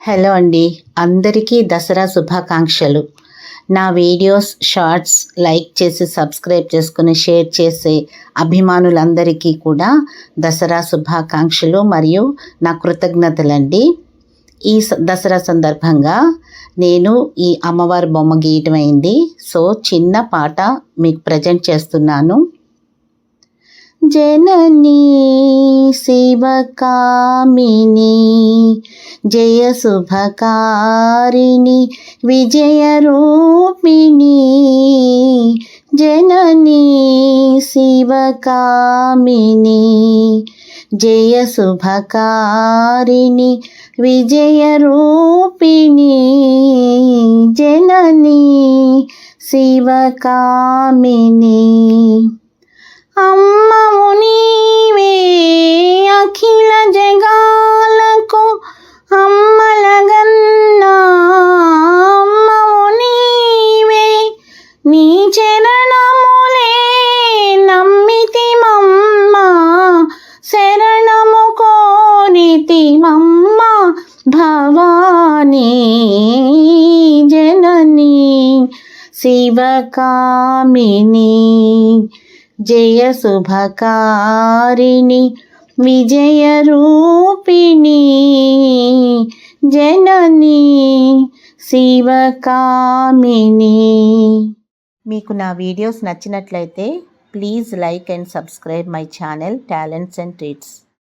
Hello అండి, అందరికీ దసరా శుభాకాంక్షలు. నా వీడియోస్ షార్ట్స్ లైక్ చేసి సబ్స్క్రైబ్ చేసుకుని షేర్ చేసే అభిమానులందరికీ కూడా దసరా శుభాకాంక్షలు మరియు నా కృతజ్ఞతలండి. ఈ దసరా సందర్భంగా నేను ఈ అమ్మవారి బొమ్మ గీయటం అయింది. సో చిన్న పాట మీకు ప్రజెంట్ చేస్తున్నాను. జననీ శివకామిని జయ శుభకారిణి విజయరూపిణి, జననీ శివకామిని జయ శుభకారిణి విజయరూపిణి, జననీ శివకామిని. అమ్మవు నీవే అఖిల జగాలకు అమ్మలగన్నా, అమ్మవు నీవే నీ చరణములే నమ్మితిమమ్మ, శరణము కోరితిమమ్మ భవానీ, జననీ శివకామిని జయ శుభకారిణి విజయరూపిణి, జననీ శివకామిని. మీకు నా వీడియోస్ నచ్చినట్లయితే please like and subscribe my channel talents and treats.